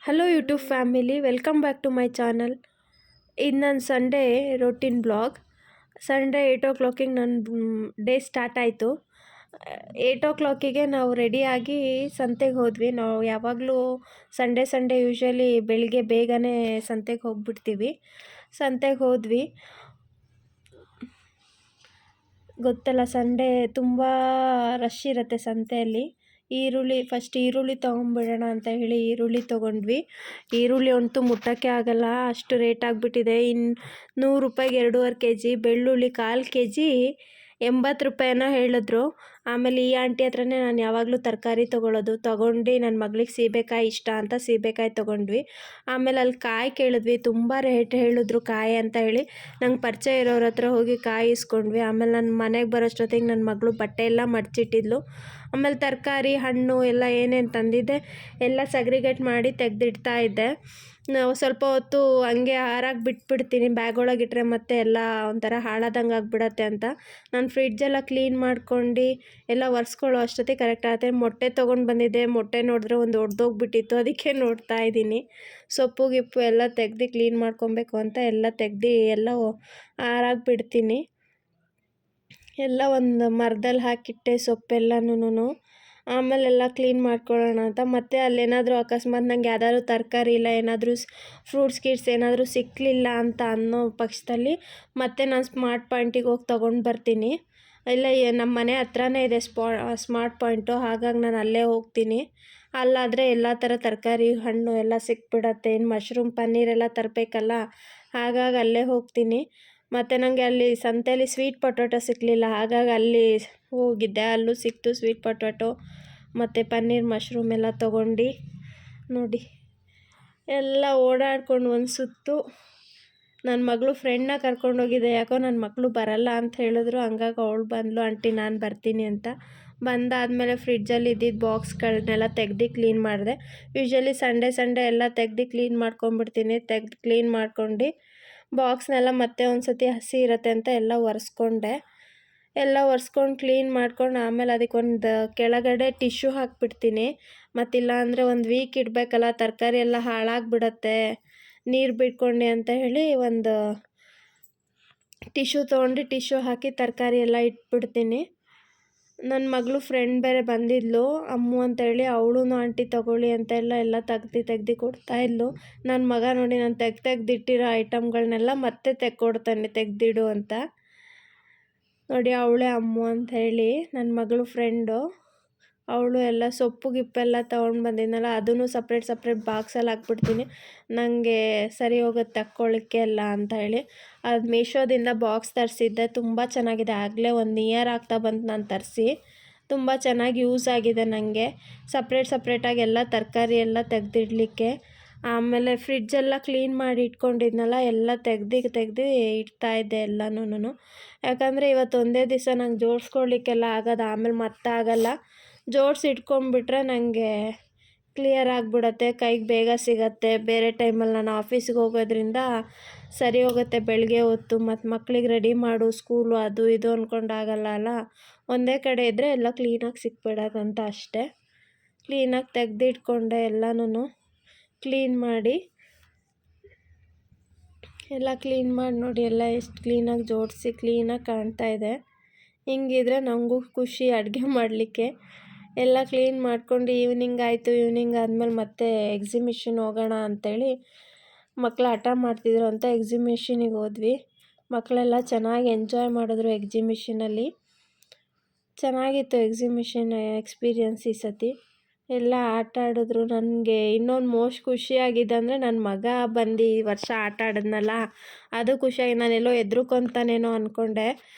Hello YouTube family, welcome back to my channel. ಇದು ನನ್ನ Sunday routine blog. Sunday 8 o'clock ನನ್ನ day start ಆಯಿತು. 8 o'clock ನಾವು ರೆಡಿಯಾಗಿ ಸಂತೆಗೆ ಹೋದ್ವಿ. ನಾವು ಯಾವಾಗಲೂ ಸಂಡೇ ಯೂಶ್ವಲಿ ಬೆಳಿಗ್ಗೆ ಬೇಗನೆ ಸಂತೆಗೆ ಹೋಗ್ಬಿಡ್ತೀವಿ. ಸಂತೆಗೆ ಹೋದ್ವಿ. ಗೊತ್ತಲ್ಲ, ಸಂಡೇ ತುಂಬ ರಶ್ ಇರುತ್ತೆ ಸಂತೆಯಲ್ಲಿ. ಫಸ್ಟ್ ಈರುಳ್ಳಿ ತೊಗೊಂಬಿಡೋಣ ಅಂತ ಹೇಳಿ ಈರುಳ್ಳಿ ತೊಗೊಂಡ್ವಿ. ಈರುಳ್ಳಿ ಅಂತೂ ಮುಟ್ಟೋಕ್ಕೆ ಆಗಲ್ಲ, ಅಷ್ಟು ರೇಟ್ ಆಗಿಬಿಟ್ಟಿದೆ. 100 ರೂಪಾಯಿಗೆ 2.5 kg. ಬೆಳ್ಳುಳ್ಳಿ 1/4 kg 80 ರೂಪಾಯಿನೋ ಹೇಳಿದ್ರು. ಆಮೇಲೆ ಈ ಆಂಟಿ ಹತ್ರನೇ ನಾನು ಯಾವಾಗಲೂ ತರಕಾರಿ ತೊಗೊಂಡು ನನ್ನ ಮಗಳಿಗೆ ಸೀಬೆಕಾಯಿ ಇಷ್ಟ ಅಂತ ಸೀಬೆಕಾಯಿ ತೊಗೊಂಡ್ವಿ. ಆಮೇಲೆ ಅಲ್ಲಿ ಕಾಯಿ ಕೇಳಿದ್ವಿ, ತುಂಬ ರೇಟ್ ಹೇಳಿದ್ರು ಕಾಯಿ ಅಂತ ಹೇಳಿ ನಂಗೆ ಪರಿಚಯ ಇರೋರ ಹತ್ರ ಹೋಗಿ ಕಾಯಿ ಇಸ್ಕೊಂಡ್ವಿ. ಆಮೇಲೆ ನನ್ನ ಮನೆಗೆ ಬರೋಷ್ಟೊತ್ತಿಗೆ ನನ್ನ ಮಗಳು ಬಟ್ಟೆ ಎಲ್ಲ ಮಡಚಿಟ್ಟಿದ್ಲು. ಆಮೇಲೆ ತರಕಾರಿ ಹಣ್ಣು ಎಲ್ಲ ಏನೇನು ತಂದಿದ್ದೆ ಎಲ್ಲ ಸಗ್ರಿಗೇಟ್ ಮಾಡಿ ತೆಗೆದಿಡ್ತಾ ಇದ್ದೆ. ನಾವು ಸ್ವಲ್ಪ ಹೊತ್ತು ಹಂಗೆ ಆರಾಗಿ ಬಿಟ್ಬಿಡ್ತೀನಿ, ಬ್ಯಾಗ್ ಒಳಗಿಟ್ರೆ ಮತ್ತೆ ಎಲ್ಲ ಒಂಥರ ಹಾಳಾದಂಗೆ ಆಗಿಬಿಡತ್ತೆ ಅಂತ. ನಾನು ಫ್ರಿಡ್ಜೆಲ್ಲ ಕ್ಲೀನ್ ಮಾಡ್ಕೊಂಡು ಎಲ್ಲ ಒರೆಸ್ಕೊಳ್ಳೋ ಅಷ್ಟೊತ್ತಿಗೆ ಕರೆಕ್ಟ್ ಆಗುತ್ತೆ. ಮೊಟ್ಟೆ ತೊಗೊಂಡು ಬಂದಿದ್ದೆ, ಮೊಟ್ಟೆ ನೋಡಿದ್ರೆ ಒಂದು ಒಡೆದೋಗ್ಬಿಟ್ಟಿತ್ತು, ಅದಕ್ಕೆ ನೋಡ್ತಾ ಇದ್ದೀನಿ. ಸೊಪ್ಪು ಗಿಪ್ಪು ಎಲ್ಲ ತೆಗ್ದು ಕ್ಲೀನ್ ಮಾಡ್ಕೊಬೇಕು ಅಂತ ಎಲ್ಲ ತೆಗ್ದು ಎಲ್ಲ ಆರಾಗಿ ಬಿಡ್ತೀನಿ. ಎಲ್ಲ ಒಂದು ಮರದಲ್ಲಿ ಹಾಕಿಟ್ಟೆ ಸೊಪ್ಪೆಲ್ಲನೂ. ಆಮೇಲೆಲ್ಲ ಕ್ಲೀನ್ ಮಾಡ್ಕೊಳ್ಳೋಣ ಅಂತ. ಮತ್ತು ಅಲ್ಲೇನಾದರೂ ಅಕಸ್ಮಾತ್ ನಂಗೆ ಯಾವ್ದಾದ್ರು ತರಕಾರಿ ಇಲ್ಲ ಏನಾದರೂ ಫ್ರೂಟ್ಸ್ ಏನಾದರೂ ಸಿಕ್ಕಲಿಲ್ಲ ಅಂತ ಅನ್ನೋ ಪಕ್ಷದಲ್ಲಿ ಮತ್ತೆ ನಾನು ಸ್ಮಾರ್ಟ್ ಪಾಯಿಂಟಿಗೆ ಹೋಗಿ ತೊಗೊಂಡು ಬರ್ತೀನಿ. ಇಲ್ಲ ನಮ್ಮ ಮನೆ ಹತ್ರನೇ ಇದೆ ಸ್ಮಾರ್ಟ್ ಪಾಯಿಂಟು, ಹಾಗಾಗಿ ನಾನು ಅಲ್ಲೇ ಹೋಗ್ತೀನಿ. ಅಲ್ಲಾದರೆ ಎಲ್ಲ ಥರ ತರಕಾರಿ ಹಣ್ಣು ಎಲ್ಲ ಸಿಕ್ಬಿಡತ್ತೆ. ಇನ್ನು ಮಶ್ರೂಮ್ ಪನ್ನೀರೆಲ್ಲ ತರಬೇಕಲ್ಲ, ಹಾಗಾಗಿ ಅಲ್ಲೇ ಹೋಗ್ತೀನಿ. ಮತ್ತು ನನಗೆ ಅಲ್ಲಿ ಸಂತೆಯಲ್ಲಿ ಸ್ವೀಟ್ ಪೊಟ್ಯಾಟೊ ಸಿಕ್ಕಲಿಲ್ಲ, ಹಾಗಾಗಿ ಅಲ್ಲಿ ಹೋಗಿದ್ದೆ. ಅಲ್ಲೂ ಸಿಕ್ತು ಸ್ವೀಟ್ ಪೊಟ್ಯಾಟೊ ಮತ್ತು ಪನ್ನೀರ್ ಮಶ್ರೂಮ್ ಎಲ್ಲ ತೊಗೊಂಡು ನೋಡಿ ಎಲ್ಲ ಓಡಾಡ್ಕೊಂಡು ಒಂದು ಸುತ್ತು. ನನ್ನ ಮಗಳು ಫ್ರೆಂಡ್ನ ಕರ್ಕೊಂಡೋಗಿದ್ದೆ, ಯಾಕೋ ನನ್ನ ಮಗಳು ಬರಲ್ಲ ಅಂತ ಹೇಳಿದ್ರು, ಹಂಗಾಗಿ ಅವಳು ಬಂದಳು, ಆಂಟಿ ನಾನು ಬರ್ತೀನಿ ಅಂತ. ಬಂದಾದಮೇಲೆ ಫ್ರಿಡ್ಜಲ್ಲಿ ಇದ್ದಿದ್ದು ಬಾಕ್ಸ್ಗಳನ್ನೆಲ್ಲ ತೆಗ್ದು ಕ್ಲೀನ್ ಮಾಡಿದೆ. ಯೂಶ್ವಲಿ ಸಂಡೇ ಎಲ್ಲ ತೆಗ್ದು ಕ್ಲೀನ್ ಮಾಡ್ಕೊಂಬಿಡ್ತೀನಿ. ಕ್ಲೀನ್ ಮಾಡ್ಕೊಂಡು ಬಾಕ್ಸ್ನೆಲ್ಲ ಮತ್ತೆ ಒಂದು ಸತಿ ಹಸಿ ಇರುತ್ತೆ ಅಂತ ಎಲ್ಲ ಒರೆಸ್ಕೊಂಡು ಕ್ಲೀನ್ ಮಾಡ್ಕೊಂಡು ಆಮೇಲೆ ಅದಕ್ಕೊಂದು ಕೆಳಗಡೆ ಟಿಶ್ಯೂ ಹಾಕಿಬಿಡ್ತೀನಿ. ಮತ್ತಿಲ್ಲ ಅಂದರೆ ಒಂದು ವೀಕ್ ಇಡಬೇಕಲ್ಲ, ತರಕಾರಿ ಎಲ್ಲ ಹಾಳಾಗಿಬಿಡತ್ತೆ ನೀರು ಬಿಟ್ಕೊಂಡು ಅಂತ ಹೇಳಿ ಒಂದು ಟಿಶ್ಯೂ ತೊಗೊಂಡು ಟಿಶ್ಯೂ ಹಾಕಿ ತರಕಾರಿ ಎಲ್ಲ ಇಟ್ಬಿಡ್ತೀನಿ. ನನ್ನ ಮಗಳು ಫ್ರೆಂಡ್ ಬೇರೆ ಬಂದಿದ್ಲು, ಅಮ್ಮು ಅಂತೇಳಿ, ಅವಳು ಆಂಟಿ ತೊಗೊಳ್ಳಿ ಅಂತೆಲ್ಲ ಎಲ್ಲ ತೆಗ್ದು ಕೊಡ್ತಾಯಿದ್ಲು. ನನ್ನ ಮಗ ನೋಡಿ ನಾನು ತೆಗ್ದಿಟ್ಟಿರೋ ಐಟಮ್ಗಳನ್ನೆಲ್ಲ ಮತ್ತೆ ತೆಗ್ದಿಡು ಅಂತ. ನೋಡಿ ಅವಳೇ ಅಮ್ಮು ಅಂತ ಹೇಳಿ ನನ್ನ ಮಗಳು ಫ್ರೆಂಡು. ಅವಳು ಎಲ್ಲ ಸೊಪ್ಪು ಗಿಪ್ಪೆಲ್ಲ ತೊಗೊಂಡು ಬಂದಿದ್ನಲ್ಲ, ಅದನ್ನು ಸಪ್ರೇಟ್ ಬಾಕ್ಸಲ್ಲಿ ಹಾಕ್ಬಿಡ್ತೀನಿ. ನನಗೆ ಸರಿ ಹೋಗುತ್ತೆ ತಕ್ಕೊಳ್ಳಿಕ್ಕೆ ಎಲ್ಲ ಅಂತ ಹೇಳಿ. ಅದು ಮೀಶೋದಿಂದ ಬಾಕ್ಸ್ ತರಿಸಿದ್ದೆ, ತುಂಬ ಚೆನ್ನಾಗಿದೆ. ಆಗಲೇ 1 ಇಯರ್ ಆಗ್ತಾ ಬಂತು ನಾನು ತರಿಸಿ. ತುಂಬ ಚೆನ್ನಾಗಿ ಯೂಸ್ ಆಗಿದೆ ನನಗೆ. ಸಪ್ರೇಟಾಗಿ ಎಲ್ಲ ತರಕಾರಿ ಎಲ್ಲ ತೆಗೆದಿಡ್ಲಿಕ್ಕೆ. ಆಮೇಲೆ ಫ್ರಿಡ್ಜೆಲ್ಲ ಕ್ಲೀನ್ ಮಾಡಿ ಇಟ್ಕೊಂಡಿದ್ನಲ್ಲ, ಎಲ್ಲ ತೆಗ್ದು ಇಡ್ತಾಯಿದ್ದೆ ಎಲ್ಲನೂ. ಯಾಕಂದರೆ ಇವತ್ತು ಒಂದೇ ದಿವಸ ನಂಗೆ ಜೋಡಿಸ್ಕೊಳ್ಳಿಕ್ಕೆಲ್ಲ ಆಗೋದು, ಆಮೇಲೆ ಮತ್ತೆ ಆಗಲ್ಲ. ಜೋಡಿಸಿ ಇಟ್ಕೊಂಡ್ಬಿಟ್ರೆ ನನಗೆ ಕ್ಲಿಯರ್ ಆಗಿಬಿಡತ್ತೆ, ಕೈಗೆ ಬೇಗ ಸಿಗತ್ತೆ. ಬೇರೆ ಟೈಮಲ್ಲಿ ನಾನು ಆಫೀಸಿಗೆ ಹೋಗೋದ್ರಿಂದ ಸರಿ ಹೋಗುತ್ತೆ ಬೆಳಗ್ಗೆ ಹೊತ್ತು. ಮತ್ತು ಮಕ್ಳಿಗೆ ರೆಡಿ ಮಾಡು, ಸ್ಕೂಲು ಅದು ಇದು ಅಂದ್ಕೊಂಡಾಗಲ್ಲ ಅಲ್ಲ. ಒಂದೇ ಕಡೆ ಇದ್ದರೆ ಎಲ್ಲ ಕ್ಲೀನಾಗಿ ಸಿಕ್ಬಿಡೋದಂತ ಅಷ್ಟೇ. ಕ್ಲೀನಾಗಿ ತೆಗ್ದಿಟ್ಕೊಂಡೆ ಎಲ್ಲನೂ. ಕ್ಲೀನ್ ಮಾಡಿ ನೋಡಿ ಎಲ್ಲ ಎಷ್ಟು ಕ್ಲೀನಾಗಿ ಜೋಡಿಸಿ ಕ್ಲೀನಾಗಿ ಕಾಣ್ತಾಯಿದೆ. ಹಿಂಗಿದ್ರೆ ನನಗೂ ಖುಷಿ ಅಡುಗೆ ಮಾಡಲಿಕ್ಕೆ. ಎಲ್ಲ ಕ್ಲೀನ್ ಮಾಡ್ಕೊಂಡು ಈವ್ನಿಂಗ್ ಆದಮೇಲೆ ಮತ್ತೆ ಎಕ್ಸಿಬಿಷನ್ ಹೋಗೋಣ ಅಂಥೇಳಿ ಮಕ್ಕಳು ಹಠ ಮಾಡ್ತಿದ್ರು ಅಂತ ಎಕ್ಸಿಬಿಷನಿಗೆ ಹೋದ್ವಿ. ಮಕ್ಕಳೆಲ್ಲ ಚೆನ್ನಾಗಿ ಎಂಜಾಯ್ ಮಾಡಿದ್ರು ಎಕ್ಸಿಬಿಷನಲ್ಲಿ. ಚೆನ್ನಾಗಿತ್ತು ಎಕ್ಸಿಬಿಷನ್ ಎಕ್ಸ್ಪೀರಿಯನ್ಸ್ ಈ ಸತಿ. ಎಲ್ಲ ಆಟ ಆಡಿದ್ರು. ನನಗೆ ಇನ್ನೊಂದು ಮೋಸ್ಟ್ ಖುಷಿಯಾಗಿದೆ ಅಂದರೆ ನನ್ನ ಮಗ ಬಂದು ಈ ವರ್ಷ ಆಟ ಆಡಿದ್ನಲ್ಲ, ಅದು ಖುಷಿಯಾಗಿ. ನಾನೆಲ್ಲೋ ಹೆದ್ರುಕೊಂತಾನೇನೋ ಅಂದ್ಕೊಂಡೆ,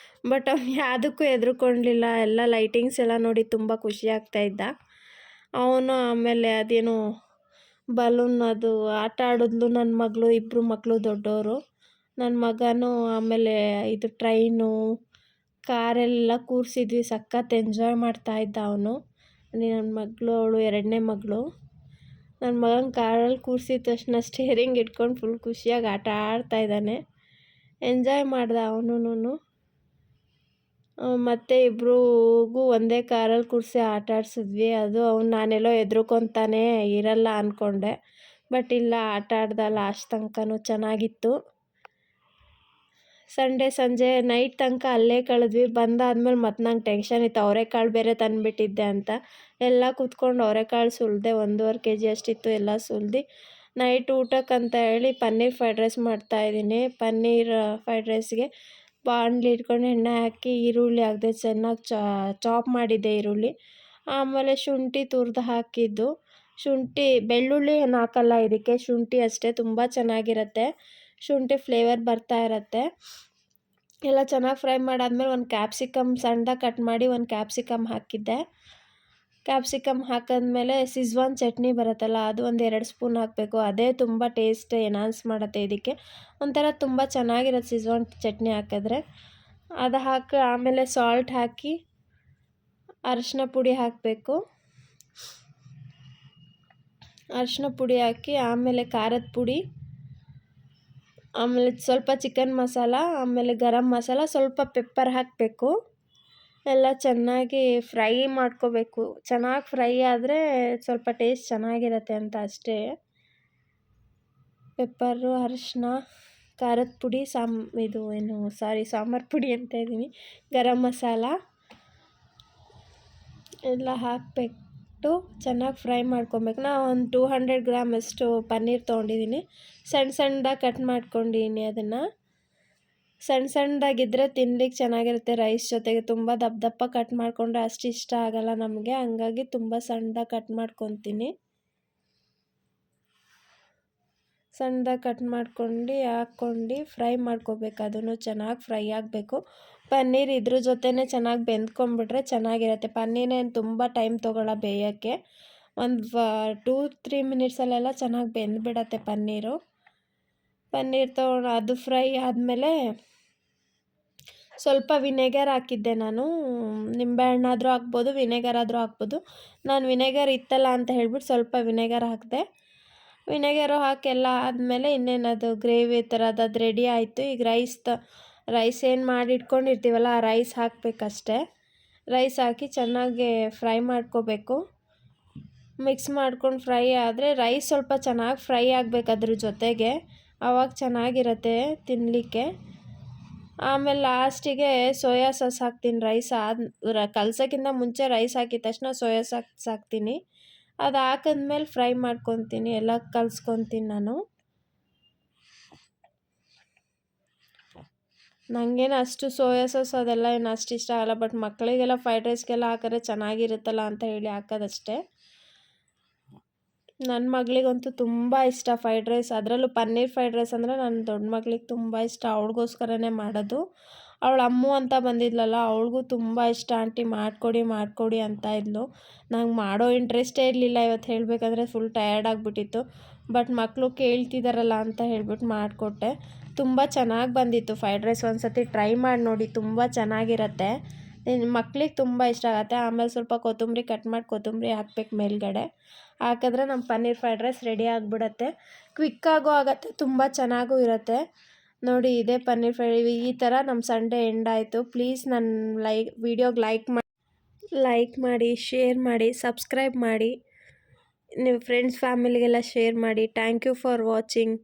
ಬಟ್ ಅವ್ನು ಯಾವುದಕ್ಕೂ ಹೆದ್ರುಕೊಳ್ಳಲಿಲ್ಲ. ಎಲ್ಲ ಲೈಟಿಂಗ್ಸ್ ಎಲ್ಲ ನೋಡಿ ತುಂಬ ಖುಷಿ ಆಗ್ತಾಯಿದ್ದ ಅವನು. ಆಮೇಲೆ ಅದೇನೋ ಬಲೂನ್ ಅದು ಆಟ ಆಡಿದ್ಲು ನನ್ನ ಮಗಳು, 2 ಮಕ್ಕಳು ದೊಡ್ಡವರು. ನನ್ನ ಮಗನೂ ಆಮೇಲೆ ಇದು ಟ್ರೈನು ಕಾರೆಲ್ಲ ಕೂರಿಸಿದ್ವಿ, ಸಖತ್ ಎಂಜಾಯ್ ಮಾಡ್ತಾಯಿದ್ದ ಅವನು. ನನ್ನ ಮಗಳು, ಅವಳು 2ನೇ ಮಗಳು. ನನ್ನ ಮಗನ ಕಾರಲ್ಲಿ ಕೂರಿಸಿದ ತಕ್ಷಣ ಸ್ಟೇರಿಂಗ್ ಇಟ್ಕೊಂಡು ಫುಲ್ ಖುಷಿಯಾಗಿ ಆಟ ಆಡ್ತಾಯಿದ್ದಾನೆ. ಎಂಜಾಯ್ ಮಾಡ್ದ ಅವನು. ಮತ್ತು ಇಬ್ರಿಗೂ ಒಂದೇ ಕಾರಲ್ಲಿ ಕೂರಿಸಿ ಆಟ ಆಡಿಸಿದ್ವಿ. ಅದು ನಾನೆಲ್ಲೋ ಹೆದ್ರುಕೊಂತಾನೆ ಇರಲ್ಲ ಅಂದ್ಕೊಂಡೆ, ಬಟ್ ಇಲ್ಲ, ಆಟ ಆಡ್ದ ಲಾಸ್ಟ್ ತನಕನೂ ಚೆನ್ನಾಗಿತ್ತು. ಸಂಡೇ ಸಂಜೆ ನೈಟ್ ತನಕ ಅಲ್ಲೇ ಕಳೆದ್ವಿ. ಬಂದಾದ್ಮೇಲೆ ಮತ್ತೆ ನಂಗೆ ಟೆನ್ಷನ್ ಇತ್ತು, ಅವರೆಕಾಳು ಬೇರೆ ತಂದುಬಿಟ್ಟಿದ್ದೆ ಅಂತ. ಎಲ್ಲ ಕೂತ್ಕೊಂಡು ಅವರೆಕಾಳು ಸುಲಿದೆ, 1.5 kg ಅಷ್ಟಿತ್ತು, ಎಲ್ಲ ಸುಲಿದು ನೈಟ್ ಊಟಕ್ಕಂತ ಹೇಳಿ ಪನ್ನೀರ್ ಫ್ರೈಡ್ ರೈಸ್ ಮಾಡ್ತಾಯಿದ್ದೀನಿ. ಪನ್ನೀರ್ ಫ್ರೈಡ್ ರೈಸ್ಗೆ ಬಾಣಲಿ ಇಟ್ಕೊಂಡು ಎಣ್ಣೆ ಹಾಕಿ ಈರುಳ್ಳಿ ಹಾಕಿದೆ, ಚೆನ್ನಾಗಿ ಚಾಪ್ ಮಾಡಿದ್ದೆ ಈರುಳ್ಳಿ. ಆಮೇಲೆ ಶುಂಠಿ ತುರಿದು ಹಾಕಿದ್ದು. ಬೆಳ್ಳುಳ್ಳಿ ಏನು ಹಾಕಲ್ಲ ಇದಕ್ಕೆ, ಶುಂಠಿ ಅಷ್ಟೇ. ತುಂಬ ಚೆನ್ನಾಗಿರುತ್ತೆ, ಶುಂಠಿ ಫ್ಲೇವರ್ ಬರ್ತಾ ಇರುತ್ತೆ. ಎಲ್ಲ ಚೆನ್ನಾಗಿ ಫ್ರೈ ಮಾಡಾದ್ಮೇಲೆ ಒಂದು ಕ್ಯಾಪ್ಸಿಕಮ್ ಸಣ್ಣದಾಗಿ ಕಟ್ ಮಾಡಿ ಒಂದು ಕ್ಯಾಪ್ಸಿಕಮ್ ಹಾಕಿದ್ದೆ. ಕ್ಯಾಪ್ಸಿಕಮ್ ಹಾಕಿದ್ಮೇಲೆ ಸಿಜ್ವಾನ್ ಚಟ್ನಿ ಬರುತ್ತಲ್ಲ, ಅದು ಒಂದು 2 ಸ್ಪೂನ್ ಹಾಕಬೇಕು. ಅದೇ ತುಂಬ ಟೇಸ್ಟ್ ಎನ್ಹಾನ್ಸ್ ಮಾಡುತ್ತೆ ಇದಕ್ಕೆ. ಒಂಥರ ತುಂಬ ಚೆನ್ನಾಗಿರುತ್ತೆ ಸಿಜ್ವಾನ್ ಚಟ್ನಿ ಹಾಕಿದ್ರೆ. ಅದು ಹಾಕಿ ಆಮೇಲೆ ಸಾಲ್ಟ್ ಹಾಕಿ ಅರಿಶಿನ ಪುಡಿ ಹಾಕಬೇಕು. ಅರಿಶಿನ ಪುಡಿ ಹಾಕಿ ಆಮೇಲೆ ಖಾರದ ಪುಡಿ, ಆಮೇಲೆ ಸ್ವಲ್ಪ ಚಿಕನ್ ಮಸಾಲ, ಆಮೇಲೆ ಗರಂ ಮಸಾಲ, ಸ್ವಲ್ಪ ಪೆಪ್ಪರ್ ಹಾಕಬೇಕು. ಎಲ್ಲ ಚೆನ್ನಾಗಿ ಫ್ರೈ ಮಾಡ್ಕೋಬೇಕು. ಚೆನ್ನಾಗಿ ಫ್ರೈ ಆದರೆ ಸ್ವಲ್ಪ ಟೇಸ್ಟ್ ಚೆನ್ನಾಗಿರುತ್ತೆ ಅಂತ ಅಷ್ಟೇ. ಪೆಪ್ಪರು, ಅರಿಶಿನ, ಖಾರದ ಪುಡಿ, ಸಾಂಬಾರು ಪುಡಿ ಅಂತ ಇದ್ದೀನಿ, ಗರಂ ಮಸಾಲ ಎಲ್ಲ ಹಾಕಿಬಿಟ್ಟು ಚೆನ್ನಾಗಿ ಫ್ರೈ ಮಾಡ್ಕೊಬೇಕು. ನಾನು ಒಂದು 200 ಗ್ರಾಮ್ ಅಷ್ಟು ಪನ್ನೀರ್ ತೊಗೊಂಡಿದ್ದೀನಿ. ಸಣ್ಣದಾಗಿ ಕಟ್ ಮಾಡ್ಕೊಂಡಿದ್ದೀನಿ. ಅದನ್ನು ಸಣ್ಣದಾಗಿದ್ದರೆ ತಿನ್ಲಿಕ್ಕೆ ಚೆನ್ನಾಗಿರುತ್ತೆ ರೈಸ್ ಜೊತೆಗೆ. ತುಂಬ ದಪ್ಪ ಕಟ್ ಮಾಡಿಕೊಂಡ್ರೆ ಅಷ್ಟು ಇಷ್ಟ ಆಗಲ್ಲ ನಮಗೆ, ಹಂಗಾಗಿ ತುಂಬ ಸಣ್ಣದಾಗಿ ಕಟ್ ಮಾಡ್ಕೊತೀನಿ. ಸಣ್ಣದಾಗಿ ಕಟ್ ಮಾಡ್ಕೊಂಡು ಹಾಕ್ಕೊಂಡು ಫ್ರೈ ಮಾಡ್ಕೋಬೇಕು. ಅದನ್ನು ಚೆನ್ನಾಗಿ ಫ್ರೈ ಆಗಬೇಕು. ಪನ್ನೀರ್ ಇದ್ರ ಜೊತೆನೇ ಚೆನ್ನಾಗಿ ಬೆಂದ್ಕೊಂಡ್ಬಿಟ್ರೆ ಚೆನ್ನಾಗಿರುತ್ತೆ. ಪನ್ನೀರೇನು ತುಂಬ ಟೈಮ್ ತೊಗೊಳ್ಳೋ ಬೇಯೋಕ್ಕೆ. ಒಂದು 2-3 ಮಿನಿಟ್ಸಲ್ಲೆಲ್ಲ ಚೆನ್ನಾಗಿ ಬೆಂದ್ಬಿಡತ್ತೆ ಪನ್ನೀರು. ಪನ್ನೀರ್ ತೊಗೊಂಡು ಅದು ಫ್ರೈ ಆದಮೇಲೆ ಸ್ವಲ್ಪ ವಿನೆಗರ್ ಹಾಕಿದ್ದೆ ನಾನು. ನಿಂಬೆಹಣ್ಣಾದರೂ ಹಾಕ್ಬೋದು, ವಿನೆಗರ್ ಆದರೂ ಹಾಕ್ಬೋದು. ನಾನು ವಿನೆಗರ್ ಇತ್ತಲ್ಲ ಅಂತ ಹೇಳ್ಬಿಟ್ಟು ಸ್ವಲ್ಪ ವಿನೆಗರ್ ಹಾಕಿದೆ. ವಿನೆಗರು ಹಾಕಿ ಎಲ್ಲ ಆದಮೇಲೆ ಇನ್ನೇನದು ಗ್ರೇವಿ ಥರದ್ದು ಅದು ರೆಡಿ ಆಯಿತು. ಈಗ ರೈಸ್ ಏನು ಮಾಡಿ ಇಟ್ಕೊಂಡಿರ್ತೀವಲ್ಲ, ಆ ರೈಸ್ ಹಾಕಬೇಕಷ್ಟೆ. ರೈಸ್ ಹಾಕಿ ಚೆನ್ನಾಗಿ ಫ್ರೈ ಮಾಡ್ಕೋಬೇಕು. ಮಿಕ್ಸ್ ಮಾಡ್ಕೊಂಡು ಫ್ರೈ ಆದರೆ ರೈಸ್ ಸ್ವಲ್ಪ ಚೆನ್ನಾಗಿ ಫ್ರೈ ಆಗಬೇಕು ಅದ್ರ ಜೊತೆಗೆ, ಆವಾಗ ಚೆನ್ನಾಗಿರುತ್ತೆ ತಿನ್ನಲಿಕ್ಕೆ. ಆಮೇಲೆ ಲಾಸ್ಟಿಗೆ ಸೋಯಾ ಸಾಸ್ ಹಾಕ್ತೀನಿ. ರೈಸ್ ಕಲ್ಸೋಕ್ಕಿಂತ ಮುಂಚೆ ರೈಸ್ ಹಾಕಿದ ತಕ್ಷಣ ಸೋಯಾ ಸಾಸ್ ಹಾಕ್ತೀನಿ. ಅದು ಹಾಕಿದ್ಮೇಲೆ ಫ್ರೈ ಮಾಡ್ಕೊತೀನಿ, ಎಲ್ಲ ಕಲಿಸ್ಕೊತೀನಿ ನಾನು. ನನಗೇನು ಅಷ್ಟು ಸೋಯಾ ಸಾಸ್ ಅದೆಲ್ಲ ಏನು ಅಷ್ಟು ಇಷ್ಟ ಆಗಲ್ಲ, ಬಟ್ ಮಕ್ಕಳಿಗೆಲ್ಲ ಫ್ರೈಡ್ ರೈಸ್ಗೆಲ್ಲ ಹಾಕಿದ್ರೆ ಚೆನ್ನಾಗಿರುತ್ತಲ್ಲ ಅಂತ ಹೇಳಿ ಹಾಕೋದಷ್ಟೇ. ನನ್ನ ಮಗಳಿಗಂತೂ ತುಂಬ ಇಷ್ಟ ಫ್ರೈಡ್ ರೈಸ್, ಅದರಲ್ಲೂ ಪನ್ನೀರ್ ಫ್ರೈಡ್ ರೈಸ್ ಅಂದರೆ ನನ್ನ ದೊಡ್ಡ ಮಗಳಿಗೆ ತುಂಬ ಇಷ್ಟ. ಅವಳಿಗೋಸ್ಕರನೇ ಮಾಡೋದು. ಅವಳು ಅಮ್ಮು ಅಂತ ಬಂದಿದ್ಲಲ್ಲ, ಅವಳಿಗೂ ತುಂಬ ಇಷ್ಟ. ಆಂಟಿ ಮಾಡಿಕೊಡಿ ಅಂತ ಇದ್ಲು. ನಂಗೆ ಮಾಡೋ ಇಂಟ್ರೆಸ್ಟೇ ಇರಲಿಲ್ಲ ಇವತ್ತು ಹೇಳಬೇಕಂದ್ರೆ, ಫುಲ್ ಟಯರ್ಡ್ ಆಗಿಬಿಟ್ಟಿತ್ತು. ಬಟ್ ಮಕ್ಕಳು ಕೇಳ್ತಿದ್ದಾರಲ್ಲ ಅಂತ ಹೇಳ್ಬಿಟ್ಟು ಮಾಡಿಕೊಟ್ಟೆ. ತುಂಬ ಚೆನ್ನಾಗಿ ಬಂದಿತ್ತು ಫ್ರೈಡ್ ರೈಸ್. ಒಂದು ಸತಿ ಟ್ರೈ ಮಾಡಿ ನೋಡಿ, ತುಂಬ ಚೆನ್ನಾಗಿರುತ್ತೆ. ಮಕ್ಳಿಗೆ ತುಂಬ ಇಷ್ಟ ಆಗುತ್ತೆ. ಆಮೇಲೆ ಸ್ವಲ್ಪ ಕೊತ್ತಂಬರಿ ಹಾಕ್ಬೇಕು ಮೇಲ್ಗಡೆ. ಹಾಕಿದ್ರೆ ನಮ್ಮ ಪನ್ನೀರ್ ಫ್ರೈಡ್ ರೈಸ್ ರೆಡಿ ಆಗಿಬಿಡತ್ತೆ. ಕ್ವಿಕ್ಕಾಗೂ ಆಗುತ್ತೆ, ತುಂಬ ಚೆನ್ನಾಗೂ ಇರುತ್ತೆ. ನೋಡಿ, ಇದೇ ಪನ್ನೀರ್ ಫ್ರೈಡ್. ಈ ಥರ ನಮ್ಮ ಸಂಡೇ ಎಂಡ್ ಆಯಿತು. ಪ್ಲೀಸ್ ನನ್ನ ವಿಡಿಯೋಗೆ ಲೈಕ್ ಮಾಡಿ, ಶೇರ್ ಮಾಡಿ, ಸಬ್ಸ್ಕ್ರೈಬ್ ಮಾಡಿ, ನೀವು ಫ್ರೆಂಡ್ಸ್ ಫ್ಯಾಮಿಲಿಗೆಲ್ಲ ಶೇರ್ ಮಾಡಿ. Thank you for watching.